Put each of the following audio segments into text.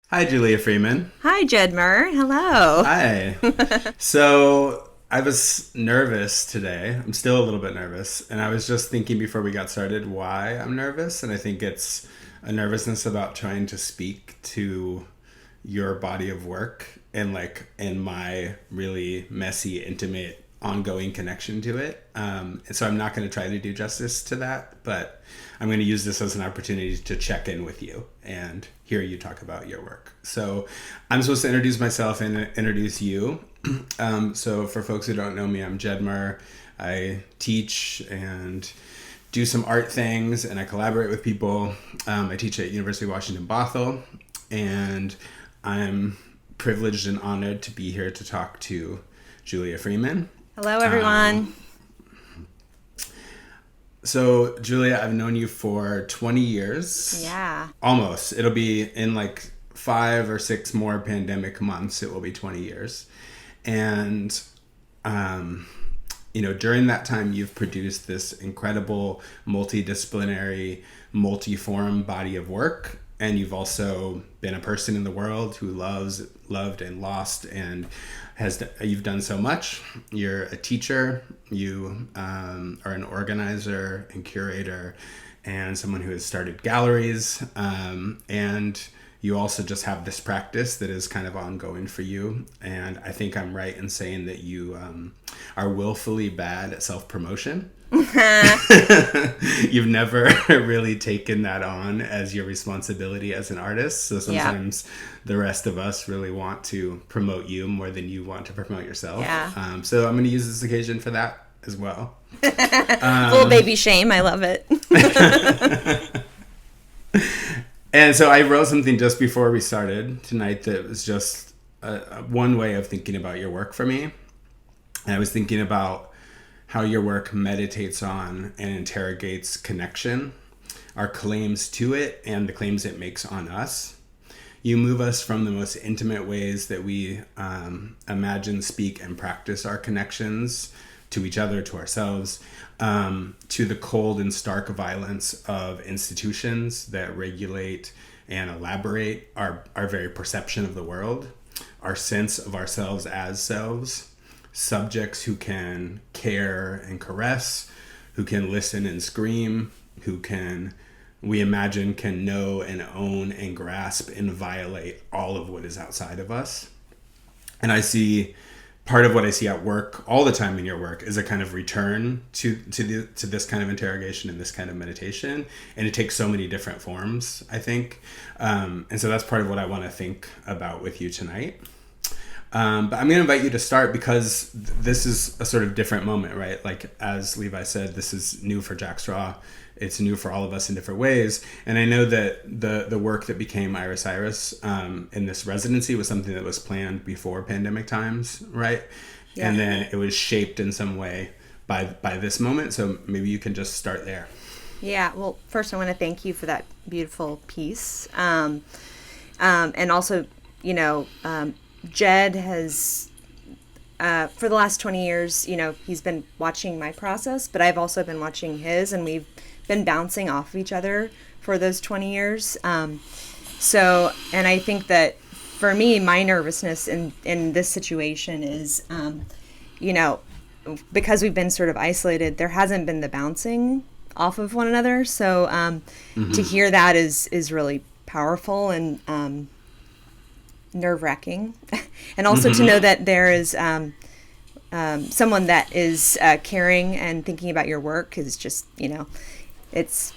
Hi, Julia Freeman. Hi, Jed Murr. Hello. Hi. So I was nervous today. I'm still a little bit nervous. And I was just thinking before we got started why I'm nervous. And I think it's a nervousness about trying to speak to your body of work and like in my really messy, intimate, ongoing connection to it. And so I'm not going to try to do justice to that, but I'm going to use this as an opportunity to check in with you and hear you talk about your work. So I'm supposed to introduce myself and introduce you. So for folks who don't know me, I'm Jed Murr. I teach and do some art things, and I collaborate with people. I teach at University of Washington Bothell, and I'm privileged and honored to be here to talk to Julia Freeman. Hello, everyone. So, Julia, I've known you for 20 years. Yeah. Almost. It'll be in like 5 or 6 more pandemic months, it will be 20 years. And, during that time, you've produced this incredible multidisciplinary, multi-form body of work. And you've also been a person in the world who loved and lost, and you've done so much. You're a teacher, you are an organizer and curator, and someone who has started galleries, and you also just have this practice that is kind of ongoing for you. And I think I'm right in saying that you are willfully bad at self-promotion. You've never really taken that on as your responsibility as an artist. So sometimes the rest of us really want to promote you more than you want to promote yourself. Yeah. So I'm going to use this occasion for that as well. Full baby shame. I love it. And so I wrote something just before we started tonight that was just one way of thinking about your work for me. And I was thinking about how your work meditates on and interrogates connection, our claims to it, and the claims it makes on us. You move us from the most intimate ways that we imagine, speak, and practice our connections to each other, to ourselves, to the cold and stark violence of institutions that regulate and elaborate our very perception of the world, our sense of ourselves as selves, subjects who can care and caress, who can listen and scream, we imagine can know and own and grasp and violate all of what is outside of us. And part of what I see at work all the time in your work is a kind of return to this kind of interrogation and this kind of meditation. And it takes so many different forms, I think. And so that's part of what I want to think about with you tonight. But I'm going to invite you to start because this is a sort of different moment, right? Like, as Levi said, this is new for Jack Straw. It's new for all of us in different ways. And I know that the work that became IRISIRIS in this residency was something that was planned before pandemic times, right? Yeah. And then it was shaped in some way by this moment. So maybe you can just start there. Yeah. Well, first I want to thank you for that beautiful piece. And also, Jed has, for the last 20 years, he's been watching my process, but I've also been watching his, and we've been bouncing off of each other for those 20 years. And I think that for me, my nervousness in this situation is, because we've been sort of isolated, there hasn't been the bouncing off of one another. So to hear that is really powerful and nerve-wracking. And also to know that there is someone that is caring and thinking about your work is just, it's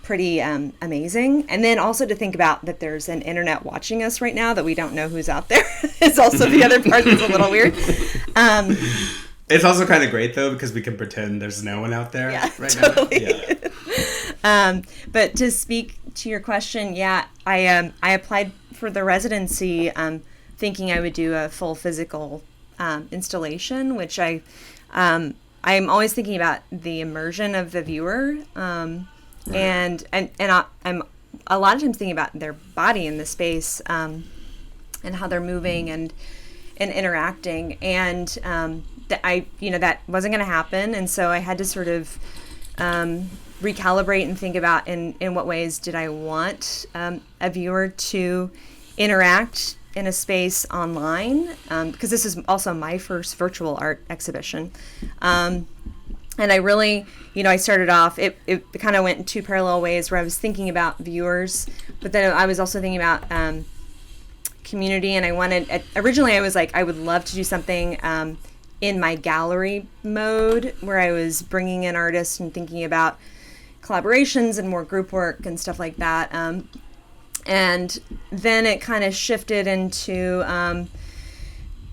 pretty amazing. And then also to think about that there's an internet watching us right now that we don't know who's out there is also the other part that's a little weird. It's also kind of great, though, because we can pretend there's no one out there right totally. Now. But to speak to your question, I applied for the residency thinking I would do a full physical installation, which I'm always thinking about the immersion of the viewer, and I'm a lot of times thinking about their body in the space and how they're moving and interacting, and that wasn't going to happen, and so I had to sort of recalibrate and think about in what ways did I want a viewer to interact in a space online, because this is also my first virtual art exhibition. And I really, I started off, it kind of went in two parallel ways where I was thinking about viewers, but then I was also thinking about community, and originally I was like, I would love to do something in my gallery mode where I was bringing in artists and thinking about collaborations and more group work and stuff like that. And then it kind of shifted into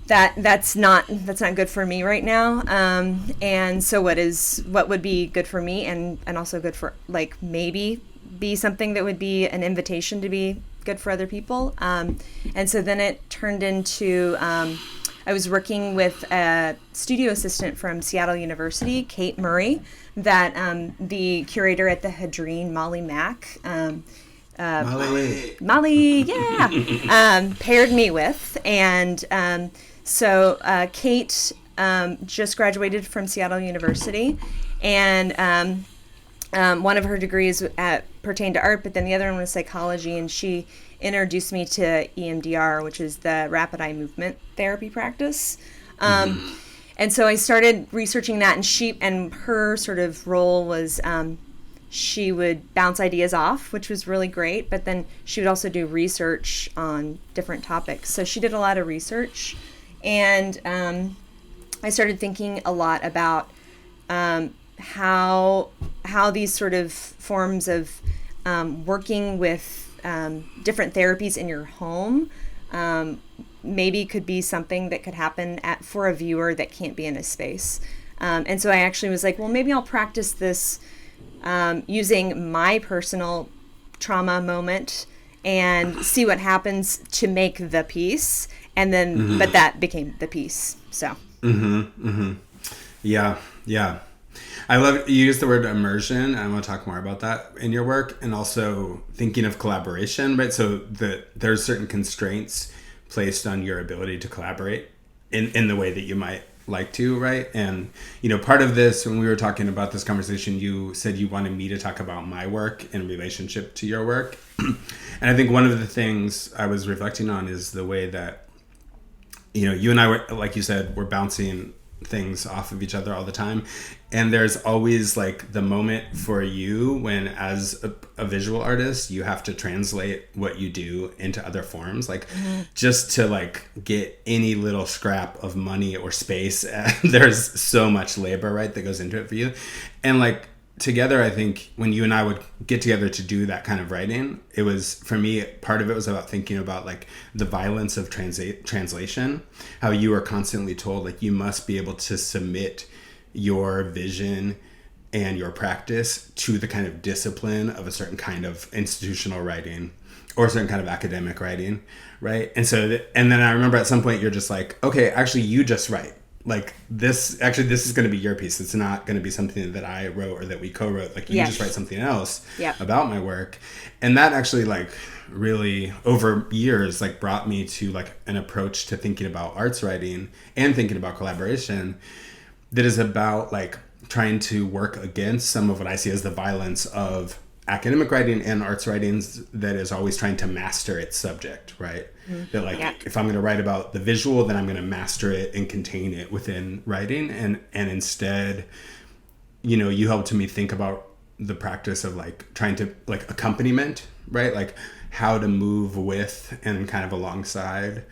that's not good for me right now. And so what would be good for me and also good for, like, maybe be something that would be an invitation to be good for other people. And so then it turned into, I was working with a studio assistant from Seattle University, Jed Murr, that the curator at the Hadreen, Molly Mack, Molly, yeah, paired me with. And so Kate just graduated from Seattle University, and one of her degrees pertained to art, but then the other one was psychology, and she introduced me to EMDR, which is the rapid eye movement therapy practice. And so I started researching that, and her sort of role was she would bounce ideas off, which was really great, but then she would also do research on different topics. So she did a lot of research, and I started thinking a lot about how these sort of forms of working with different therapies in your home maybe could be something that could happen for a viewer that can't be in a space. And so I actually was like, well, maybe I'll practice this using my personal trauma moment and see what happens to make the piece. And then, but that became the piece. So. Yeah. I love, you use the word immersion. I want to talk more about that in your work, and also thinking of collaboration, right? So there's certain constraints placed on your ability to collaborate in the way that you might like to, right? And, part of this, when we were talking about this conversation, you said you wanted me to talk about my work in relationship to your work. And I think one of the things I was reflecting on is the way that, you and I were, like you said, we're bouncing things off of each other all the time, and there's always like the moment for you when, as a visual artist, you have to translate what you do into other forms, like just to like get any little scrap of money or space. There's so much labor, right, that goes into it for you. And like together, I think when you and I would get together to do that kind of writing, it was, for me, part of it was about thinking about like the violence of translation, how you are constantly told like you must be able to submit your vision and your practice to the kind of discipline of a certain kind of institutional writing or a certain kind of academic writing, right? And so, and then I remember at some point you're just like, okay, actually you just write. Like this is going to be your piece. It's not going to be something that I wrote or that we co-wrote. Like you just write something else about my work. And that actually like really over years like brought me to like an approach to thinking about arts writing and thinking about collaboration that is about like trying to work against some of what I see as the violence of academic writing and arts writings that is always trying to master its subject, right? That like if I'm going to write about the visual, then I'm going to master it and contain it within writing, and instead, you helped me think about the practice of like trying to like accompaniment, right? Like how to move with and kind of alongside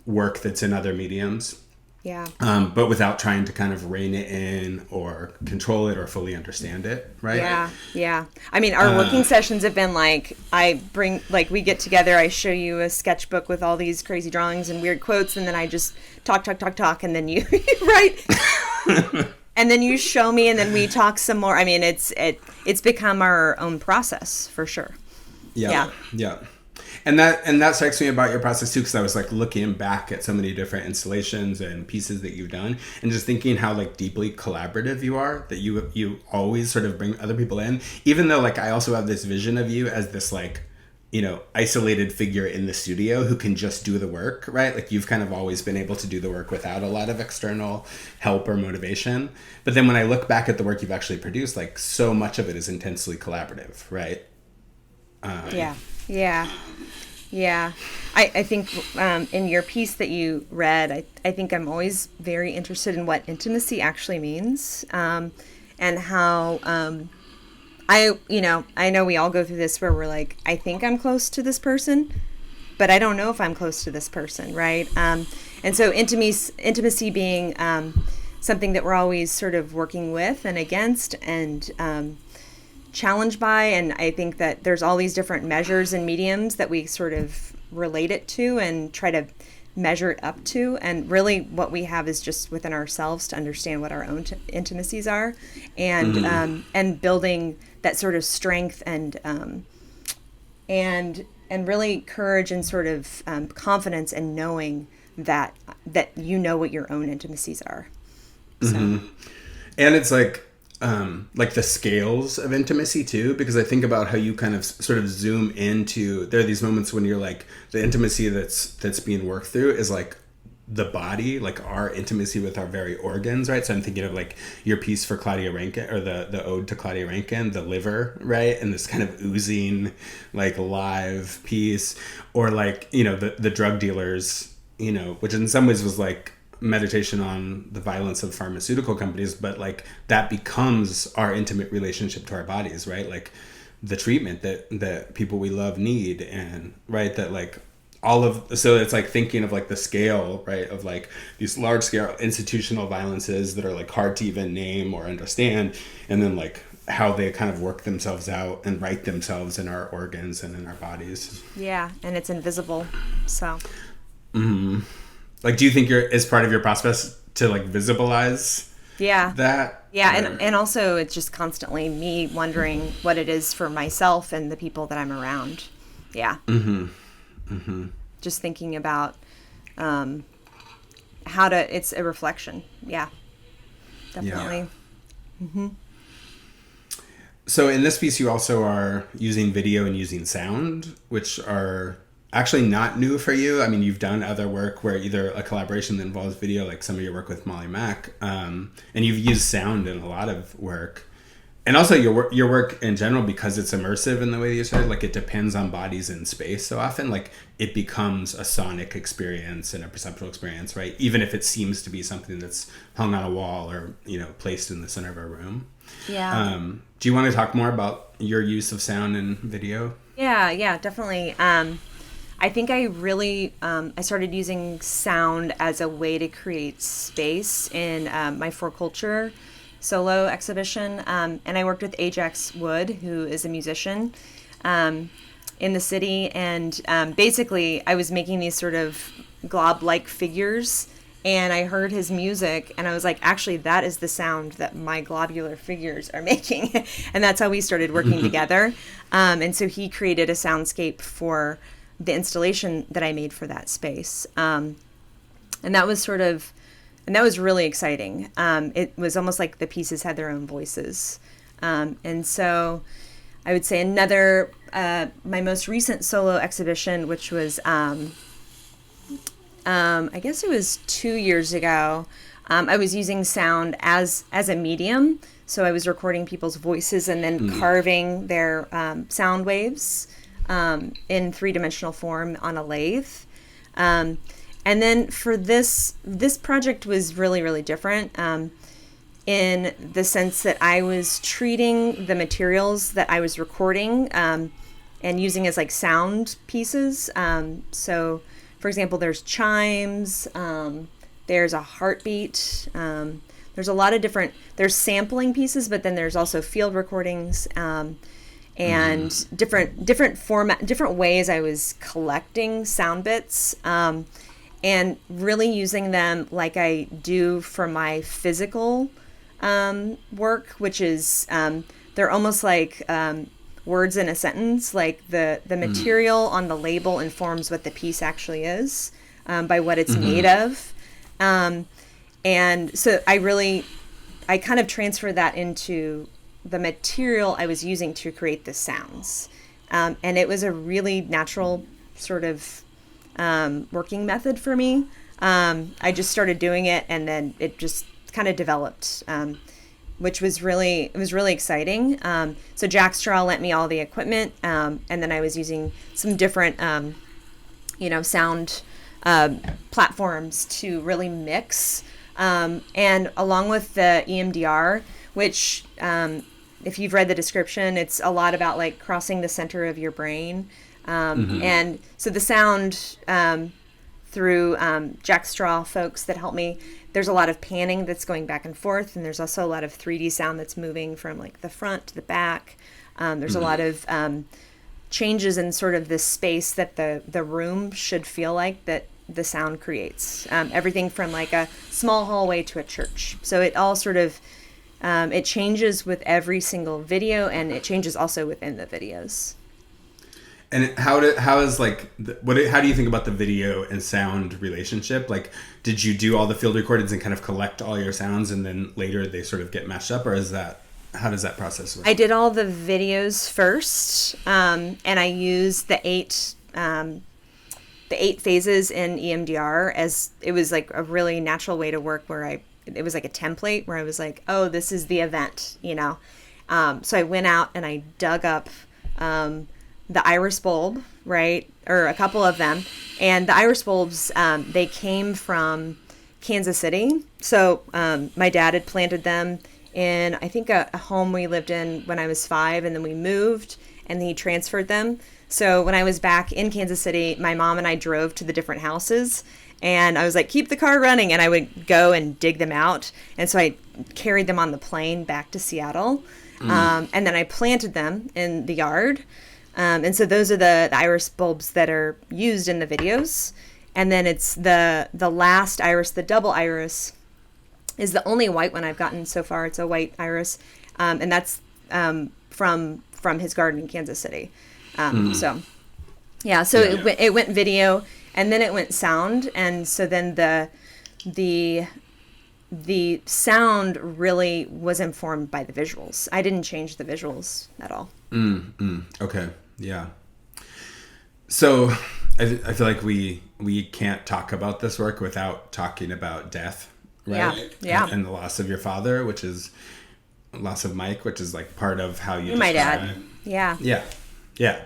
work that's in other mediums. Yeah. But without trying to kind of rein it in or control it or fully understand it, right? Yeah. I mean, our working sessions have been like, we get together, I show you a sketchbook with all these crazy drawings and weird quotes, and then I just talk, and then you write. And then you show me, and then we talk some more. I mean, it's become our own process for sure. Yeah. And that strikes me about your process too, because I was like looking back at so many different installations and pieces that you've done, and just thinking how like deeply collaborative you are. That you always sort of bring other people in, even though like I also have this vision of you as this like isolated figure in the studio who can just do the work, right? Like you've kind of always been able to do the work without a lot of external help or motivation. But then when I look back at the work you've actually produced, like so much of it is intensely collaborative, right? Yeah. I think in your piece that you read, I think I'm always very interested in what intimacy actually means, and how I know we all go through this where we're like, I think I'm close to this person, but I don't know if I'm close to this person, right? And so intimacy being something that we're always sort of working with and against and challenged by. And I think that there's all these different measures and mediums that we sort of relate it to and try to measure it up to. And really what we have is just within ourselves to understand what our own intimacies are, and building that sort of strength and really courage and sort of confidence in knowing that you know what your own intimacies are. So. And it's like the scales of intimacy too, because I think about how you kind of sort of zoom into, there are these moments when you're like, the intimacy that's being worked through is like the body, like our intimacy with our very organs, right? So I'm thinking of like your piece for Claudia Rankine, or the ode to Claudia Rankine, the liver, right? And this kind of oozing, like live piece, or like, the drug dealers, which in some ways was like meditation on the violence of pharmaceutical companies, but like that becomes our intimate relationship to our bodies, right? Like the treatment that people we love need, and right, that like so it's like thinking of like the scale, right, of like these large scale institutional violences that are like hard to even name or understand, and then like how they kind of work themselves out and write themselves in our organs and in our bodies. Yeah, and it's invisible. So like, do you think is part of your process to like visibilize that? Yeah, and also it's just constantly me wondering what it is for myself and the people that I'm around. Yeah. Just thinking about it's a reflection. Yeah, definitely. Yeah. So in this piece, you also are using video and using sound, which are actually not new for you. I mean, you've done other work where either a collaboration that involves video, like some of your work with Molly Mack, and you've used sound in a lot of work. And also your work in general, because it's immersive in the way that you said, like it depends on bodies in space so often, like it becomes a sonic experience and a perceptual experience, right? Even if it seems to be something that's hung on a wall or, placed in the center of a room. Yeah. Do you want to talk more about your use of sound and video? Yeah, definitely. I think I really, I started using sound as a way to create space in my For Culture solo exhibition. And I worked with Ajax Wood, who is a musician in the city. And basically, I was making these sort of glob-like figures. And I heard his music, and I was like, actually, that is the sound that my globular figures are making. And that's how we started working together. And so he created a soundscape for the installation that I made for that space. And that was really exciting. It was almost like the pieces had their own voices. And so I would say another, my most recent solo exhibition, which was, I guess it was 2 years ago, I was using sound as a medium. So I was recording people's voices and then carving their sound waves in three-dimensional form on a lathe. And then for this project was really, really different in the sense that I was treating the materials that I was recording and using as like sound pieces. So, for example, there's chimes, there's a heartbeat, there's a lot of there's sampling pieces, but then there's also field recordings, and different ways I was collecting sound bits, and really using them like I do for my physical work, which is they're almost like words in a sentence. Like the material on the label informs what the piece actually is by what it's made of, and so I kind of transferred that into the material I was using to create the sounds, and it was a really natural sort of working method for me. I just started doing it, and then it just kind of developed, which was really exciting. So Jack Straw lent me all the equipment, and then I was using some different sound platforms to really mix. And along with the EMDR, which, if you've read the description, it's a lot about like crossing the center of your brain. And so the sound, through Jack Straw folks that help me, there's a lot of panning that's going back and forth, and there's also a lot of 3D sound that's moving from like the front to the back. There's a lot of changes in sort of the space that the room should feel like that the sound creates. Everything from like a small hallway to a church. So it all sort of, it changes with every single video, and it changes also within the videos. And how do you think about the video and sound relationship? Like, did you do all the field recordings and kind of collect all your sounds, and then later they sort of get mashed up, or how does that process work? I did all the videos first, and I used the eight phases in EMDR as it was like a really natural way to work, where it was like a template where I was like, oh, this is the event, So I went out and I dug up the iris bulb, right? Or a couple of them. And the iris bulbs, they came from Kansas City. So my dad had planted them in, I think, a home we lived in when I was 5, and then we moved, and he transferred them. So when I was back in Kansas City, my mom and I drove to the different houses, and I was like, keep the car running, and I would go and dig them out. And so I carried them on the plane back to Seattle, and then I planted them in the yard. And so those are the iris bulbs that are used in the videos. And then it's the last iris, the double iris, is the only white one I've gotten so far. It's a white iris, and that's from his garden in Kansas City. So it went video, and then it went sound, and so then the sound really was informed by the visuals. I didn't change the visuals at all. Okay. Yeah. So I feel like we can't talk about this work without talking about death, right? Yeah. And the loss of your father, which is loss of Mike, which is like part of how you my describe dad. it. Yeah.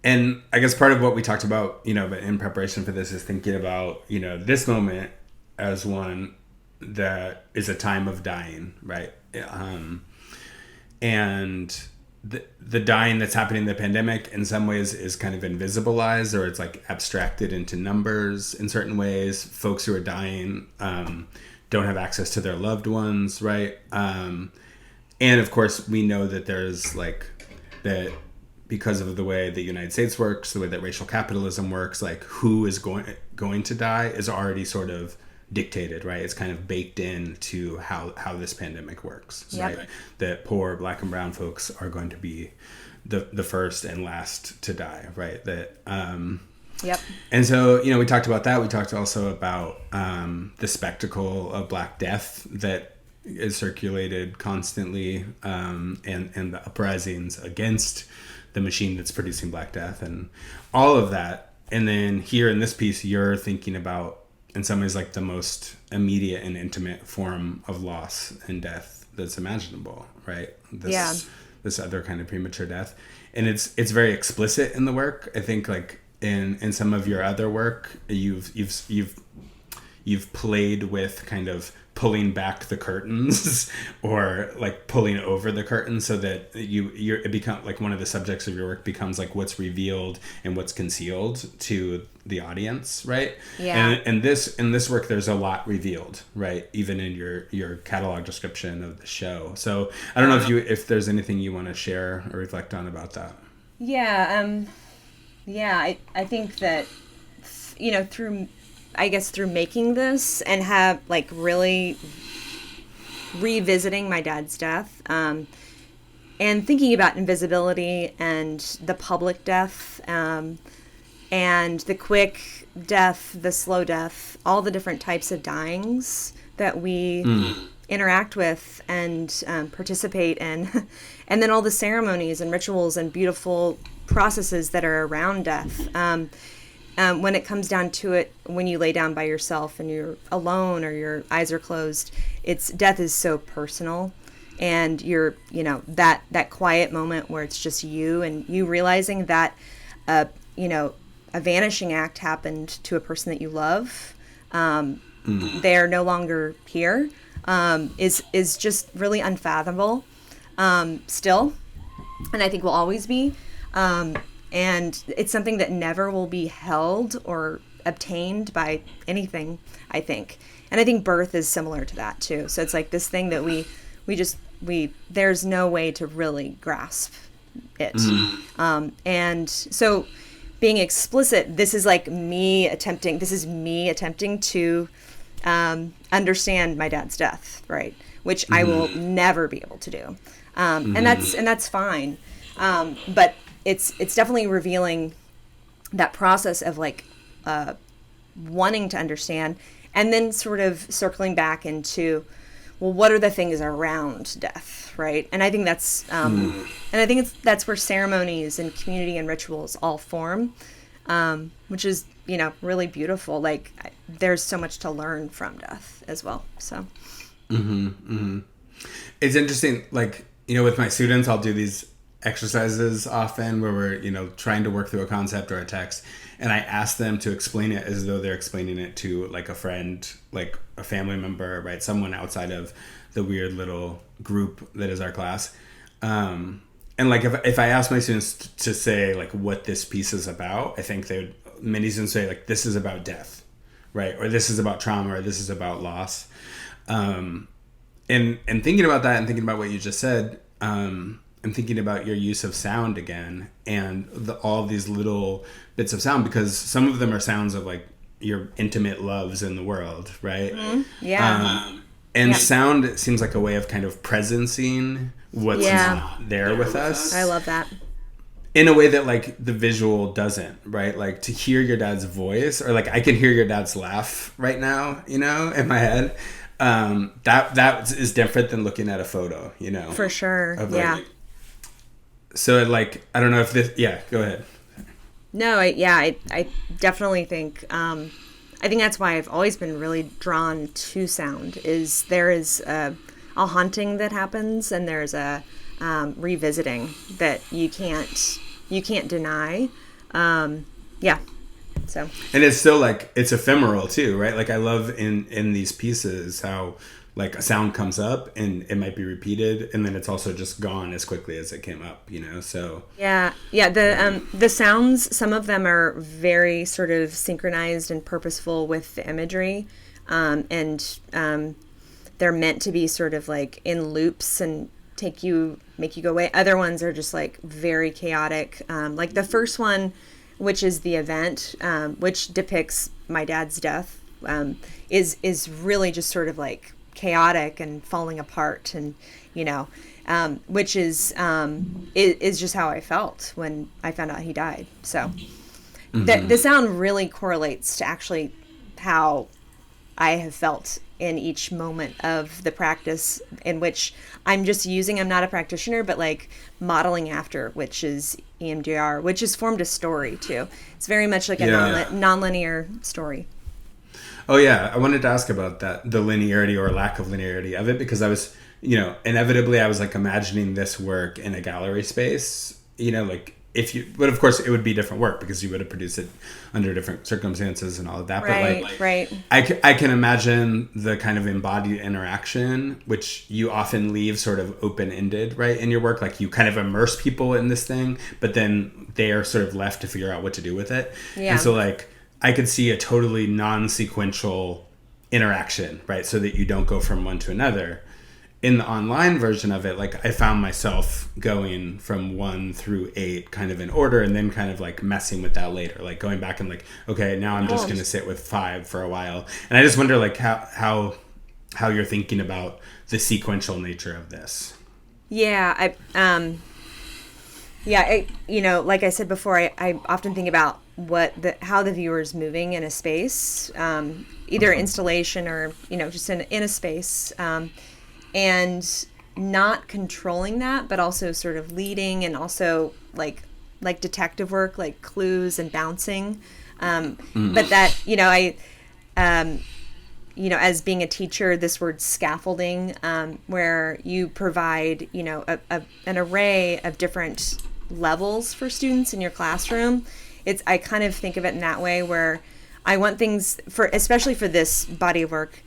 And I guess part of what we talked about, but in preparation for this, is thinking about, this moment as one that is a time of dying, right? And the dying that's happening in the pandemic in some ways is kind of invisibilized, or it's like abstracted into numbers in certain ways. Folks who are dying don't have access to their loved ones, right? And of course, we know that there's like that because of the way the United States works, the way that racial capitalism works, like who is going to die is already sort of dictated, right? It's kind of baked into how this pandemic works, yep. Right? That poor Black and brown folks are going to be the first and last to die, right? That Yep. And so, we talked about that. We talked also about the spectacle of Black death that is circulated constantly, and the uprisings against the machine that's producing Black death and all of that. And then here in this piece, you're thinking about, in some ways, like the most immediate and intimate form of loss and death that's imaginable, right? This other kind of premature death. And it's very explicit in the work. I think like in some of your other work, you've played with kind of pulling back the curtains or like pulling over the curtains so that it becomes like one of the subjects of your work becomes like what's revealed and what's concealed to the audience, right? Yeah. And in this work there's a lot revealed, right? Even in your catalog description of the show. So I don't know if there's anything you want to share or reflect on about that. Yeah. I think that through making this and have like really revisiting my dad's death, and thinking about invisibility and the public death, and the quick death, the slow death, all the different types of dyings that we interact with and participate in, and then all the ceremonies and rituals and beautiful processes that are around death. When it comes down to it, when you lay down by yourself and you're alone or your eyes are closed, death is so personal, and that quiet moment where it's just you and you realizing that a vanishing act happened to a person that you love, they're no longer here, is just really unfathomable, still, and I think will always be. And it's something that never will be held or obtained by anything, I think. And I think birth is similar to that too. So it's like this thing that we there's no way to really grasp it. And so being explicit, this is me attempting to understand my dad's death, right? Which I will never be able to do. And that's fine. But it's definitely revealing that process of wanting to understand, and then sort of circling back into, well, what are the things around death, right? And I think that's that's where ceremonies and community and rituals all form, which is really beautiful. There's so much to learn from death as well. So, It's interesting. With my students, I'll do these exercises often where we're trying to work through a concept or a text, and I ask them to explain it as though they're explaining it to a friend, a family member, right? Someone outside of the weird little group that is our class. And if I ask my students to say what this piece is about, I think many students say this is about death, right? Or this is about trauma, or this is about loss. And thinking about that and thinking about what you just said, I'm thinking about your use of sound again, and all these little bits of sound, because some of them are sounds of your intimate loves in the world, right? And sound seems like a way of kind of presencing what's not there with us. I love that. In a way that the visual doesn't, right? To hear your dad's voice, or I can hear your dad's laugh right now, in my head. That is different than looking at a photo, For sure. So I don't know if this, go ahead. No, I definitely think, I think that's why I've always been really drawn to sound, is there is a haunting that happens, and there's a revisiting that you can't deny. So. And it's still it's ephemeral too, right? I love in these pieces how a sound comes up and it might be repeated, and then it's also just gone as quickly as it came up, so. The sounds, some of them are very sort of synchronized and purposeful with the imagery, and they're meant to be sort of in loops and make you go away. Other ones are just very chaotic, the first one, which is the event, which depicts my dad's death, is really just sort of chaotic and falling apart, and which is just how I felt when I found out he died. So the sound really correlates to actually how I have felt in each moment of the practice, in which I'm not a practitioner, but modeling after, which is EMDR, which has formed a story too. It's very much a nonlinear story. Oh yeah, I wanted to ask about that, the linearity or lack of linearity of it, because I was, inevitably I was imagining this work in a gallery space, but of course it would be different work because you would have produced it under different circumstances and all of that. Right, but right. I can imagine the kind of embodied interaction, which you often leave sort of open-ended, right, in your work. You kind of immerse people in this thing, but then they are sort of left to figure out what to do with it. Yeah. And so I could see a totally non-sequential interaction, right? So that you don't go from one to another. In the online version of it, I found myself going from 1 through 8 kind of in order, and then kind of messing with that later, going back and okay, now I'm just going to sit with 5 for a while. And I just wonder how you're thinking about the sequential nature of this. Yeah, like I said before, I often think about how the viewer is moving in a space, either installation or just in a space, and not controlling that, but also sort of leading, and also like detective work, clues and bouncing, but that as being a teacher, this word scaffolding, where you provide an array of different levels for students in your classroom, I kind of think of it in that way, where I want things, especially for this body of work,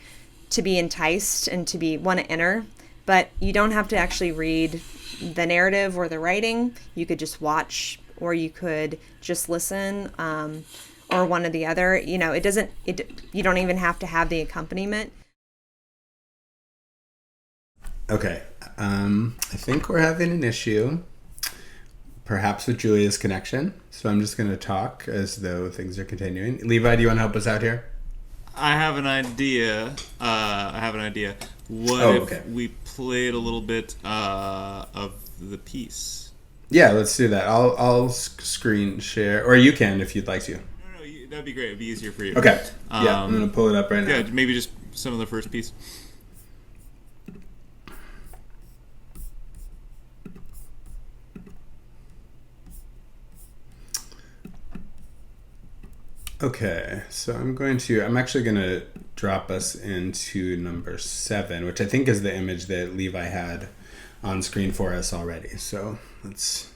to be enticed and to want to enter, but you don't have to actually read the narrative or the writing. You could just watch, or you could just listen, or one or the other. You don't even have to have the accompaniment. Okay. I think we're having an issue, perhaps with Julia's connection. So I'm just going to talk as though things are continuing. Levi, do you want to help us out here? I have an idea. What if we played a little bit of the piece? Yeah, let's do that. I'll screen share, or you can if you'd like to. No, that'd be great. It'd be easier for you. Okay. Yeah, I'm going to pull it up right now. Yeah, maybe just some of the first piece. Okay, so I'm actually going to drop us into number 7, which I think is the image that Levi had on screen for us already. So let's...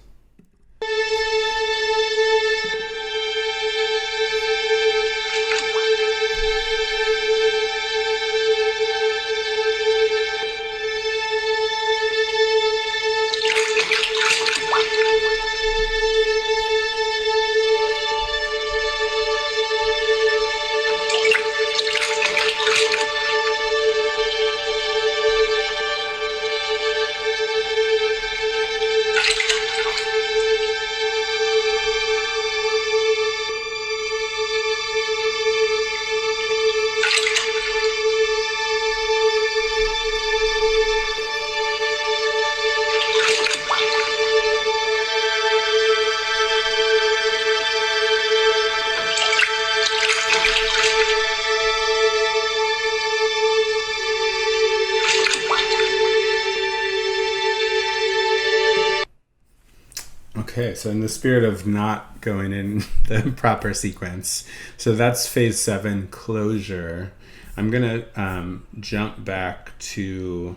Okay, so in the spirit of not going in the proper sequence, so that's phase 7, closure. I'm going to jump back to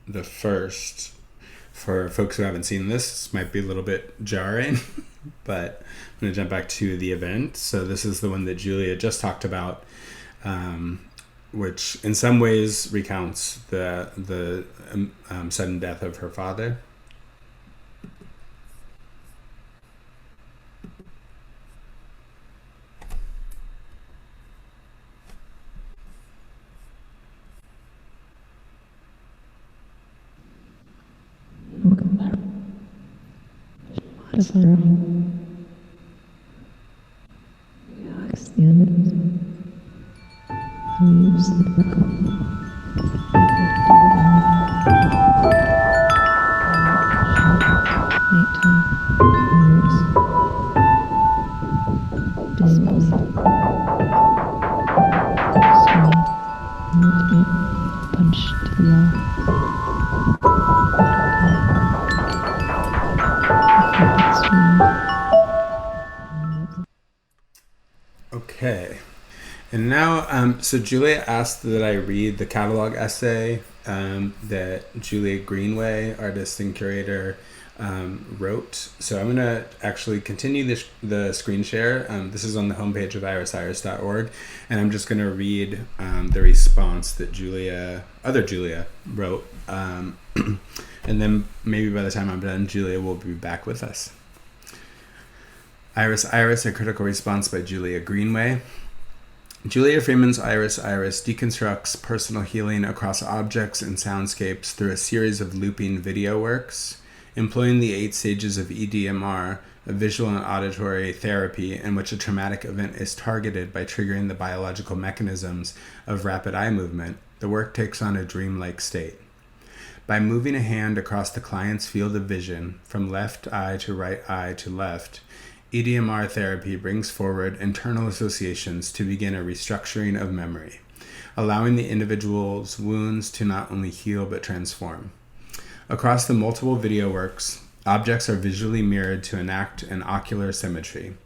the first. For folks who haven't seen this might be a little bit jarring, but I'm going to jump back to the event. So this is the one that Julia just talked about, which in some ways recounts the sudden death of her father. Okay, and now, so Julia asked that I read the catalog essay that Julia Greenway, artist and curator, wrote. So I'm going to actually continue the screen share. This is on the homepage of IRISIRIS.org, and I'm just going to read the response that other Julia wrote. And then maybe by the time I'm done, Julia will be back with us. Iris Iris, a critical response by Julia Greenway. Julia Freeman's Iris Iris deconstructs personal healing across objects and soundscapes through a series of looping video works, employing the 8 stages of EDMR, a visual and auditory therapy in which a traumatic event is targeted by triggering the biological mechanisms of rapid eye movement. The work takes on a dreamlike state. By moving a hand across the client's field of vision, from left eye to right eye to left, EDMR therapy brings forward internal associations to begin a restructuring of memory, allowing the individual's wounds to not only heal but transform. Across the multiple video works, objects are visually mirrored to enact an ocular symmetry.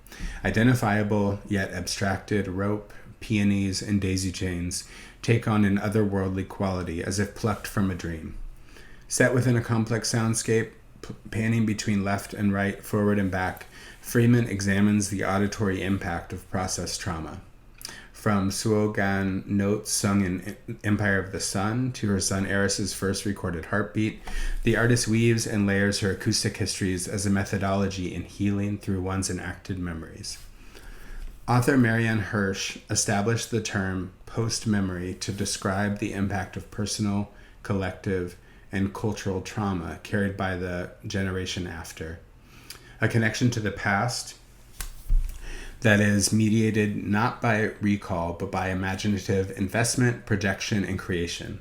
Identifiable yet abstracted rope, peonies, and daisy chains take on an otherworldly quality as if plucked from a dream. Set within a complex soundscape, Panning between left and right, forward and back, Freeman examines the auditory impact of processed trauma. From Suogan notes sung in Empire of the Sun to her son Eris's first recorded heartbeat, the artist weaves and layers her acoustic histories as a methodology in healing through one's enacted memories. Author Marianne Hirsch established the term post-memory to describe the impact of personal, collective, and cultural trauma carried by the generation after. A connection to the past that is mediated not by recall, but by imaginative investment, projection, and creation.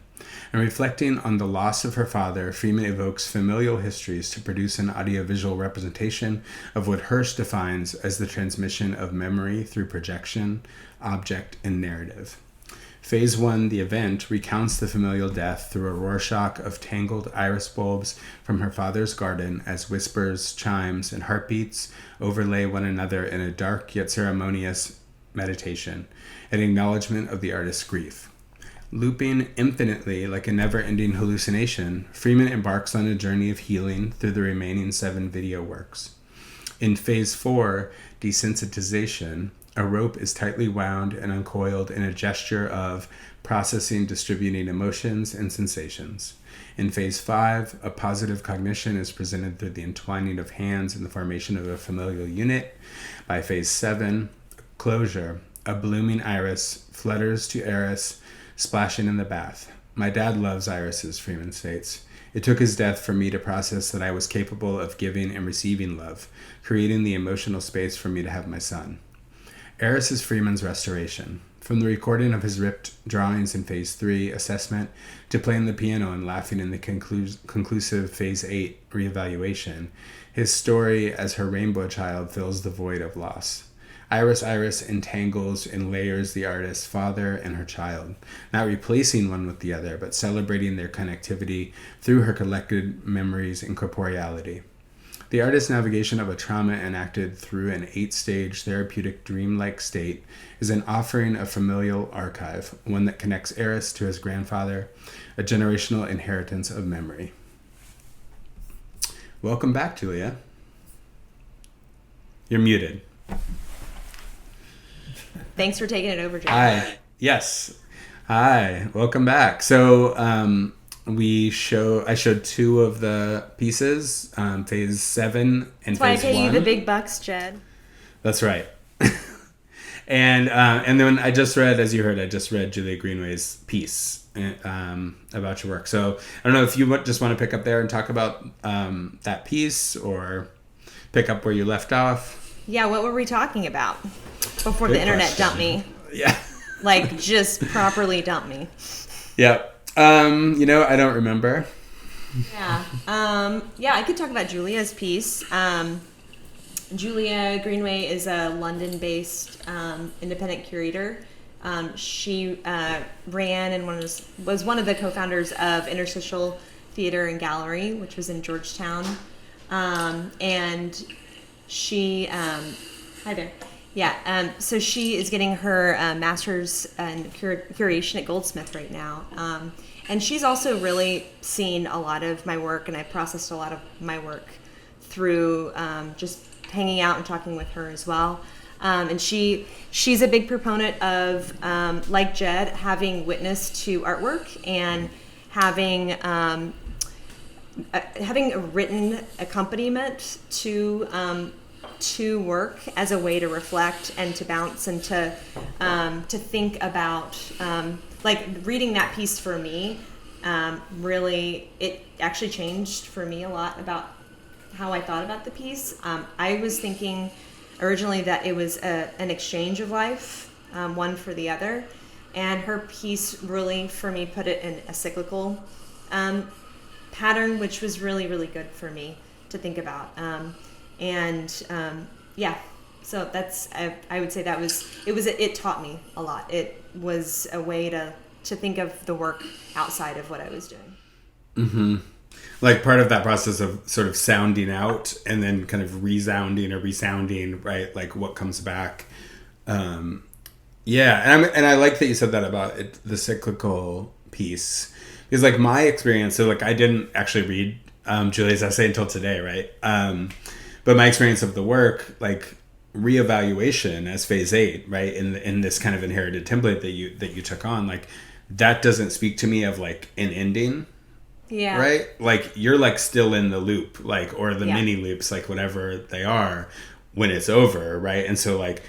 And reflecting on the loss of her father, Freeman evokes familial histories to produce an audiovisual representation of what Hirsch defines as the transmission of memory through projection, object, and narrative. Phase 1, the event, recounts the familial death through a Rorschach of tangled iris bulbs from her father's garden as whispers, chimes, and heartbeats overlay one another in a dark yet ceremonious meditation, an acknowledgement of the artist's grief. Looping infinitely like a never-ending hallucination, Freeman embarks on a journey of healing through the remaining 7 video works. In Phase 4, desensitization, a rope is tightly wound and uncoiled in a gesture of processing, distributing emotions and sensations. In Phase 5, a positive cognition is presented through the entwining of hands and the formation of a familial unit. By Phase 7, closure, a blooming iris flutters to Eris, splashing in the bath. My dad loves irises, Freeman states. It took his death for me to process that I was capable of giving and receiving love, creating the emotional space for me to have my son. Eris is Freeman's restoration. From the recording of his ripped drawings in Phase 3 assessment to playing the piano and laughing in the conclusive Phase 8 reevaluation, his story as her rainbow child fills the void of loss. Iris entangles and layers the artist's father and her child, not replacing one with the other, but celebrating their connectivity through her collected memories and corporeality. The artist's navigation of a trauma enacted through an 8-stage therapeutic dreamlike state is an offering of familial archive, one that connects Eris to his grandfather, a generational inheritance of memory. Welcome back, Julia. You're muted. Thanks for taking it over, Jed. Hi. Yes. Hi. Welcome back. So, I showed 2 of the pieces, Phase 7 and That's why I Phase 1. pay you the big bucks, Jed. That's right. and then I just read Julia Greenway's piece about your work. So I don't know if you just want to pick up there and talk about that piece or pick up where you left off. Yeah, what were we talking about before Good the internet question. dumped me? Yeah. Like, just properly dumped me. Yeah. I don't remember. Yeah. I could talk about Julia's piece. Julia Greenway is a London-based independent curator. She ran and was one of the co-founders of Interstitial Theater and Gallery, which was in Georgetown. And she, hi there. Yeah, so she is getting her master's in curation at Goldsmith right now. And she's also really seen a lot of my work, and I processed a lot of my work through just hanging out and talking with her as well. And she's a big proponent of, like Jed, having witness to artwork and having a written accompaniment to work as a way to reflect and to bounce and to think about, like reading that piece for me, really, it actually changed for me a lot about how I thought about the piece. I was thinking originally that it was an exchange of life, one for the other, and her piece really, for me, put it in a cyclical pattern, which was really, really good for me to think about. So that's, I would say that it taught me a lot. It was a way to think of the work outside of what I was doing. Mm-hmm. Like part of that process of sort of sounding out and then kind of resounding or resounding, right? Like what comes back. And I like that you said that about the cyclical piece, because like my experience, so like I didn't actually read Julia's essay until today, right? But my experience of the work, like reevaluation as phase 8, right? In this kind of inherited template that you took on, like that doesn't speak to me of like an ending. Yeah. Right? Like you're like still in the loop, like, or the mini loops, like whatever they are when it's over, right? And so like,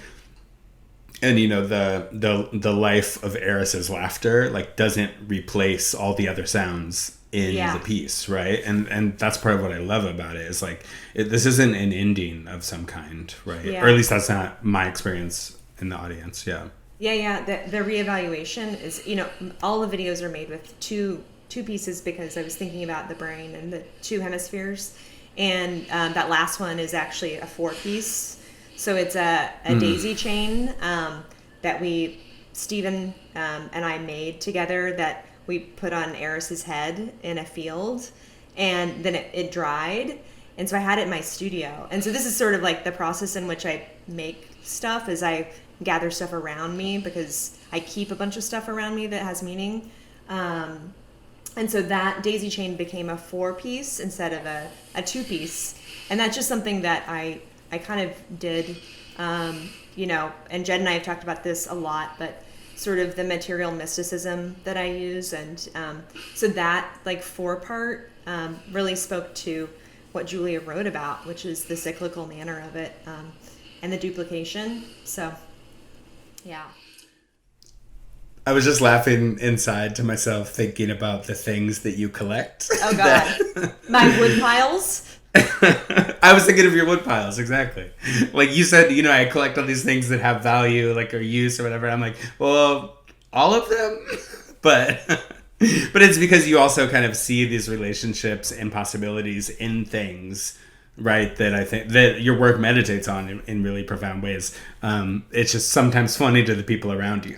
and you know, the life of Eris's laughter like doesn't replace all the other sounds in the piece, right? And that's part of what I love about it is like this isn't an ending of some kind, right? Or at least that's not my experience in the audience. The reevaluation is, you know, all the videos are made with two pieces because I was thinking about the brain and the 2 hemispheres, and that last one is actually a 4-piece. So it's a daisy chain that Stephen and I made together that we put on Eris's head in a field, and then it dried. And so I had it in my studio. And so this is sort of like the process in which I make stuff, is I gather stuff around me because I keep a bunch of stuff around me that has meaning. And so that daisy chain became a 4-piece instead of a 2-piece. And that's just something that I kind of did, you know, and Jed and I have talked about this a lot, but sort of the material mysticism that I use. And so that like 4-part really spoke to what Julia wrote about, which is the cyclical manner of it and the duplication. So, yeah. I was just laughing inside to myself thinking about the things that you collect. Oh, God. My wood piles? I was thinking of your wood piles, exactly. Like you said, you know, I collect all these things that have value, like, or use or whatever. I'm like, well, all of them? But it's because you also kind of see these relationships and possibilities in things, right, that I think that your work meditates on in really profound ways. It's just sometimes funny to the people around you.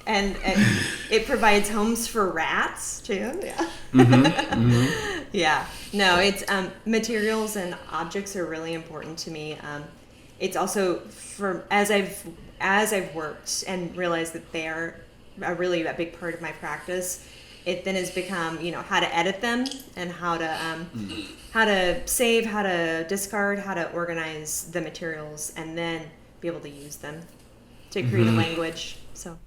And it provides homes for rats too. Yeah. Yeah. No, it's materials and objects are really important to me. It's also as I've worked and realized that they're really a big part of my practice. It then has become, you know, how to edit them and how to save, how to discard, how to organize the materials, and then be able to use them to create a language. So.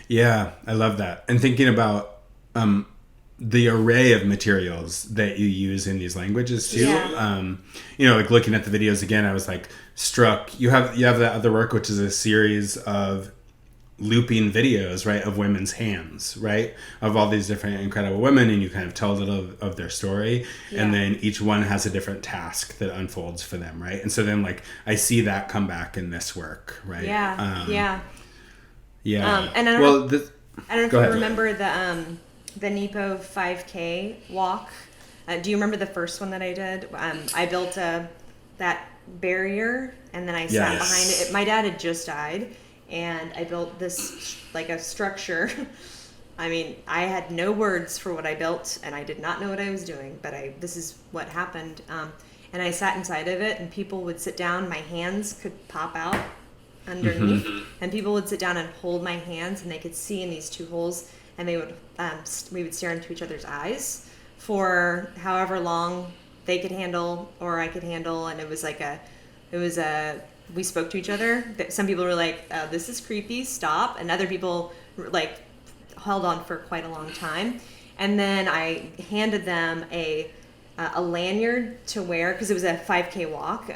Yeah, I love that. And thinking about the array of materials that you use in these languages too. Yeah. You know, like looking at the videos again, I was like struck. You have that other work, which is a series of looping videos, right, of women's hands, right, of all these different incredible women, and you kind of tell a little of their story, and then each one has a different task that unfolds for them, right? And so then like I see that come back in this work, right? Yeah. And I don't know if you remember the Nipo 5K walk. Do you remember the first one that I did? I built that barrier, and then I sat behind it. My dad had just died, and I built this like a structure. I mean, I had no words for what I built, and I did not know what I was doing, but this is what happened. And I sat inside of it, and people would sit down. My hands could pop out underneath, and people would sit down and hold my hands, and they could see in these 2 holes, and they would we would stare into each other's eyes for however long they could handle or I could handle, and it was we spoke to each other. Some people were like, oh, this is creepy, stop, and other people like held on for quite a long time. And then I handed them a lanyard to wear because it was a 5K walk.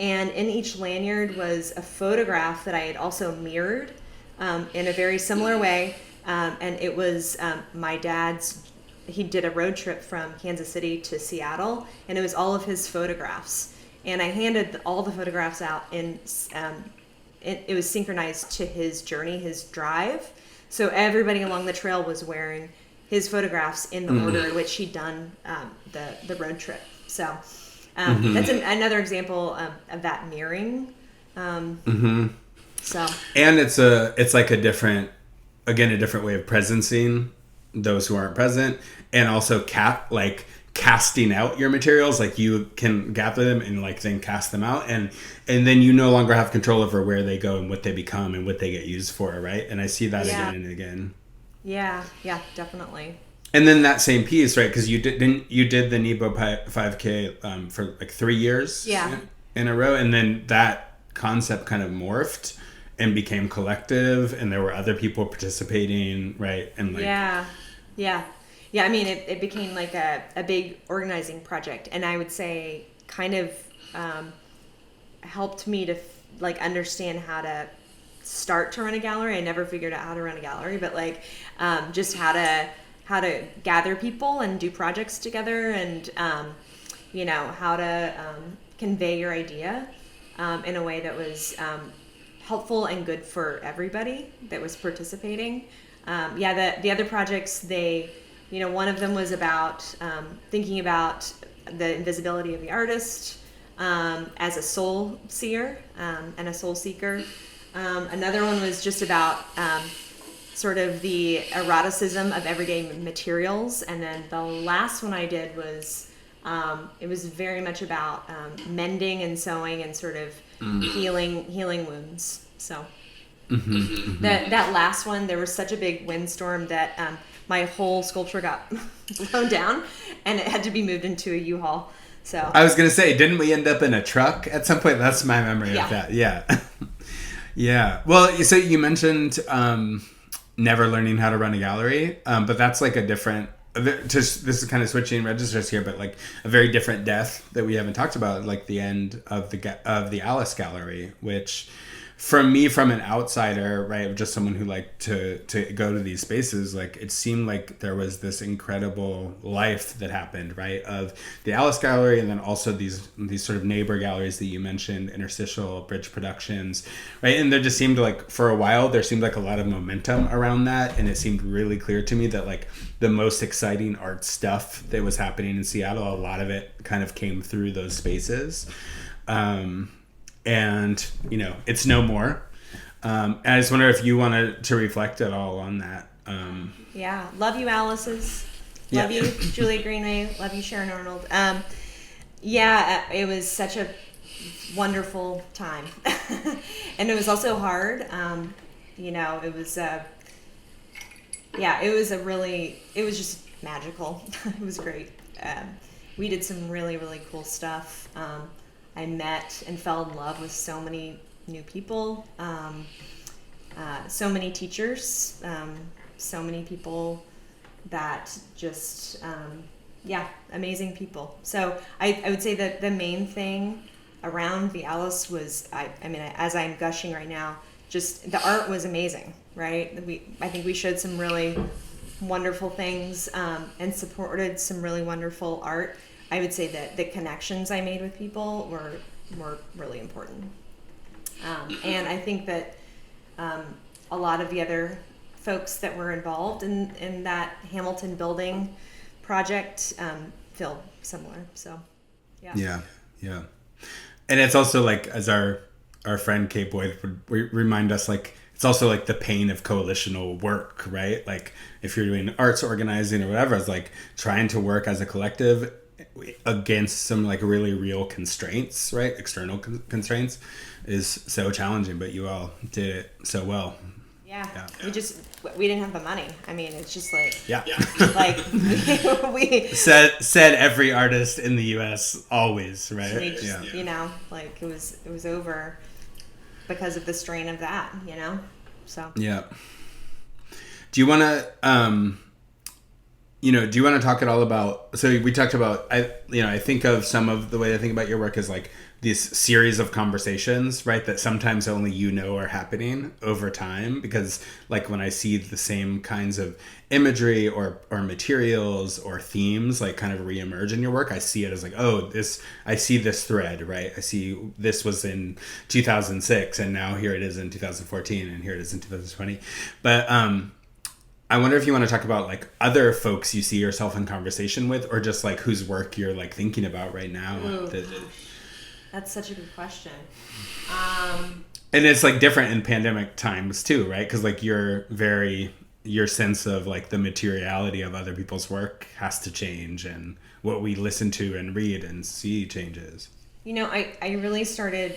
And in each lanyard was a photograph that I had also mirrored in a very similar way. And it was my dad's, he did a road trip from Kansas City to Seattle, and it was all of his photographs. And I handed all the photographs out, and it was synchronized to his journey, his drive. So everybody along the trail was wearing his photographs in the order in which he'd done the road trip. So that's another example of that mirroring. So and it's like a different way of presencing those who aren't present, and also casting out your materials. Like you can gather them and like then cast them out, and then you no longer have control over where they go and what they become and what they get used for, right? And I see that again and again. Yeah, definitely. And then that same piece, right? Because you did the Nebo 5K for like 3 years, in a row, and then that concept kind of morphed and became collective, and there were other people participating, right? And like I mean, it became like a big organizing project, and I would say kind of helped me to like understand how to start to run a gallery. I never figured out how to run a gallery, but like just how to gather people and do projects together, and how to convey your idea in a way that was helpful and good for everybody that was participating. The other projects, one of them was about thinking about the invisibility of the artist as a soul seer and a soul seeker. Another one was just about sort of the eroticism of everyday materials. And then the last one I did was, it was very much about mending and sewing and sort of healing wounds. So that last one, there was such a big windstorm that my whole sculpture got blown down and it had to be moved into a U-Haul. So I was going to say, didn't we end up in a truck at some point? That's my memory of that. Yeah. Yeah. Well, so you mentioned never learning how to run a gallery, but that's like a different, this is kind of switching registers here, but like a very different death that we haven't talked about, like the end of the Alice Gallery, which from me, from an outsider, right, just someone who liked to go to these spaces, like it seemed like there was this incredible life that happened, right, of the Alice Gallery, and then also these sort of neighbor galleries that you mentioned, Interstitial, Bridge Productions, right, and there just seemed like for a while there seemed like a lot of momentum around that, and it seemed really clear to me that like the most exciting art stuff that was happening in Seattle, a lot of it kind of came through those spaces. And it's no more. And I just wonder if you wanted to reflect at all on that. Love you, Alice's. Love you, Julia Greenway. Love you, Sharon Arnold. It was such a wonderful time, and it was also hard. It was just magical. It was great. We did some really, really cool stuff. I met and fell in love with so many new people, so many teachers, so many people that just, amazing people. So I would say that the main thing around the Alice was, as I'm gushing right now, just the art was amazing, right? I think we showed some really wonderful things and supported some really wonderful art. I would say that the connections I made with people were really important. And I think that a lot of the other folks that were involved in that Hamilton building project feel similar. So, yeah. Yeah. And it's also like, as our friend Kate Boyd would remind us, like, it's also like the pain of coalitional work, right? Like if you're doing arts organizing or whatever, it's like trying to work as a collective against some like really real constraints, right? External constraints is so challenging, but you all did it so well. Yeah. We didn't have the money. I mean, it's just like, like we said every artist in the US always, right? Like it was over because of the strain of that, so. Yeah. Do you want to, do you want to talk at all about, so we talked about, I think of some of the way I think about your work as like this series of conversations, right, that sometimes only are happening over time, because like when I see the same kinds of imagery or materials or themes like kind of reemerge in your work, I see it as like, I see this thread, right? I see this was in 2006 and now here it is in 2014 and here it is in 2020. But I wonder if you want to talk about like other folks you see yourself in conversation with, or just like whose work you're like thinking about right now. That's such a good question. And it's like different in pandemic times too, right? Because like your sense of like the materiality of other people's work has to change, and what we listen to and read and see changes. I really started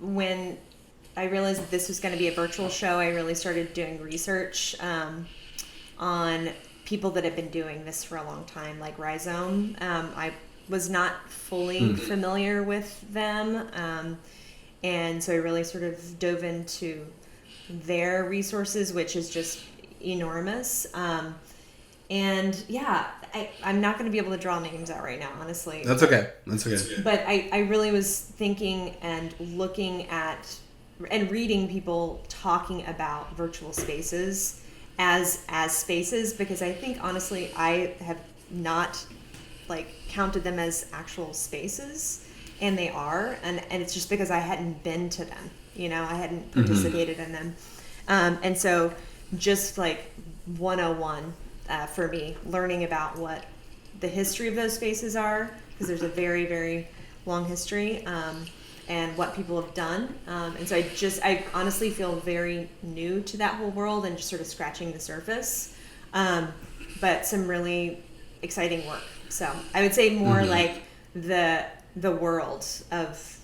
when I realized that this was going to be a virtual show. I really started doing research on people that have been doing this for a long time, like Rhizome. I was not fully familiar with them. And so I really sort of dove into their resources, which is just enormous. And yeah, I'm not going to be able to draw names out right now, honestly. That's okay. That's okay. But I really was thinking and looking at and reading people talking about virtual spaces as spaces, because I think honestly I have not like counted them as actual spaces, and they are, and it's just because I hadn't been to them, you know, I hadn't participated in them. And so just like 101 for me, learning about what the history of those spaces are, because there's a very, very long history, and what people have done. And so I honestly feel very new to that whole world and just sort of scratching the surface. But some really exciting work. So I would say more like the world of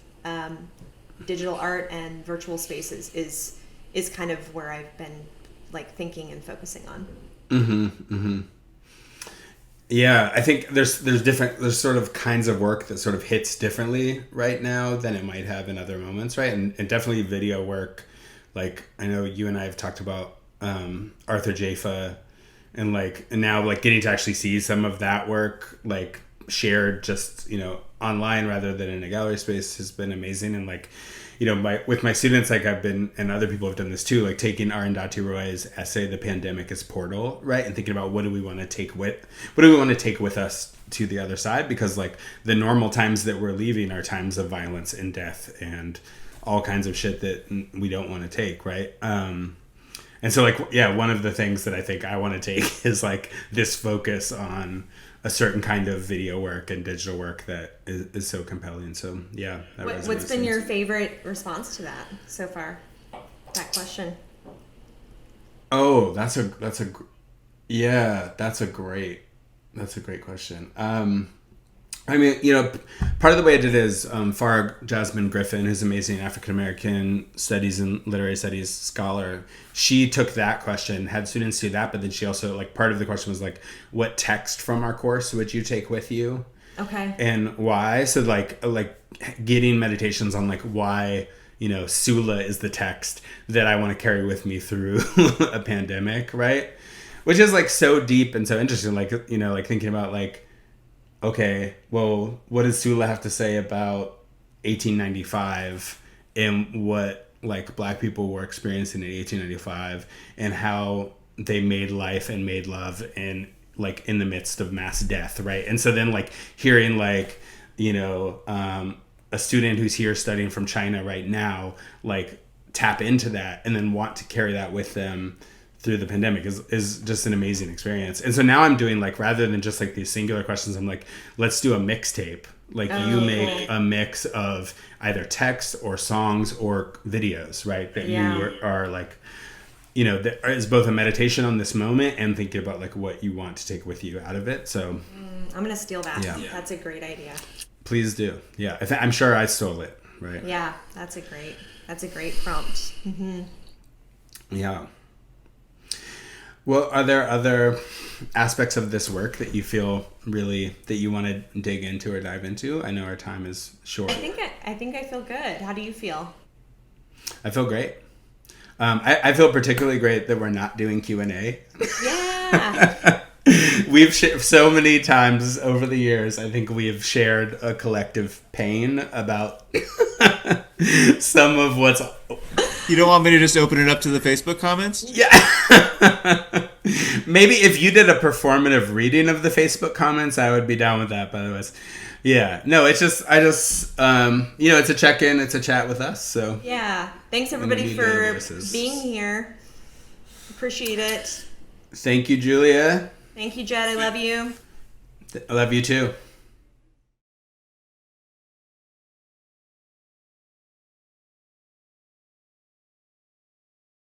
digital art and virtual spaces is kind of where I've been like thinking and focusing on. Yeah, I think there's sort of kinds of work that sort of hits differently right now than it might have in other moments, right? And definitely video work. Like I know you and I have talked about Arthur Jaffa, and now like getting to actually see some of that work like shared just, you know, online rather than in a gallery space has been amazing. And like, you know, with my students, like I've been, and other people have done this too, like taking Arundhati Roy's essay, "The Pandemic as Portal," right? And thinking about what do we want to take with us to the other side? Because like the normal times that we're leaving are times of violence and death and all kinds of shit that we don't want to take, right? And so like, yeah, one of the things that I think I want to take is like this focus on a certain kind of video work and digital work that is so compelling. So yeah. What's been your favorite response to that so far? That question. Oh, that's a great question. I mean, you know, part of the way I did it is Farah Jasmine Griffin, who's an amazing African-American studies and literary studies scholar. She took that question, had students do that, but then she also, like, part of the question was, like, what text from our course would you take with you? Okay. And why? So, like getting meditations on, like, why, you know, Sula is the text that I want to carry with me through a pandemic, right? Which is, like, so deep and so interesting, like, you know, like, thinking about, like, okay, well, what does Sula have to say about 1895 and what like black people were experiencing in 1895 and how they made life and made love and like in the midst of mass death, right? And so then like hearing like, you know, a student who's here studying from China right now, like tap into that and then want to carry that with them through the pandemic is just an amazing experience. And so now I'm doing like, rather than just like these singular questions, I'm like, let's do a mixtape. Like you make a mix of either text or songs or videos, right? That you are like, you know, that is both a meditation on this moment and thinking about like what you want to take with you out of it. So I'm going to steal that. Yeah. That's a great idea. Please do. Yeah. I'm sure I stole it. Right. Yeah. That's a great prompt. Mm-hmm. Yeah. Well, are there other aspects of this work that you feel really that you want to dig into or dive into? I know our time is short. I think I feel good. How do you feel? I feel great. I feel particularly great that we're not doing Q&A. Yeah. We've so many times over the years, I think we have shared a collective pain about some of what's... You don't want me to just open it up to the Facebook comments? Yeah. Maybe if you did a performative reading of the Facebook comments, I would be down with that, but otherwise. Yeah. No, it's just, you know, it's a check-in, it's a chat with us, so. Yeah. Thanks everybody for being here. Appreciate it. Thank you, Julia. Thank you, Jed. I love you. I love you too.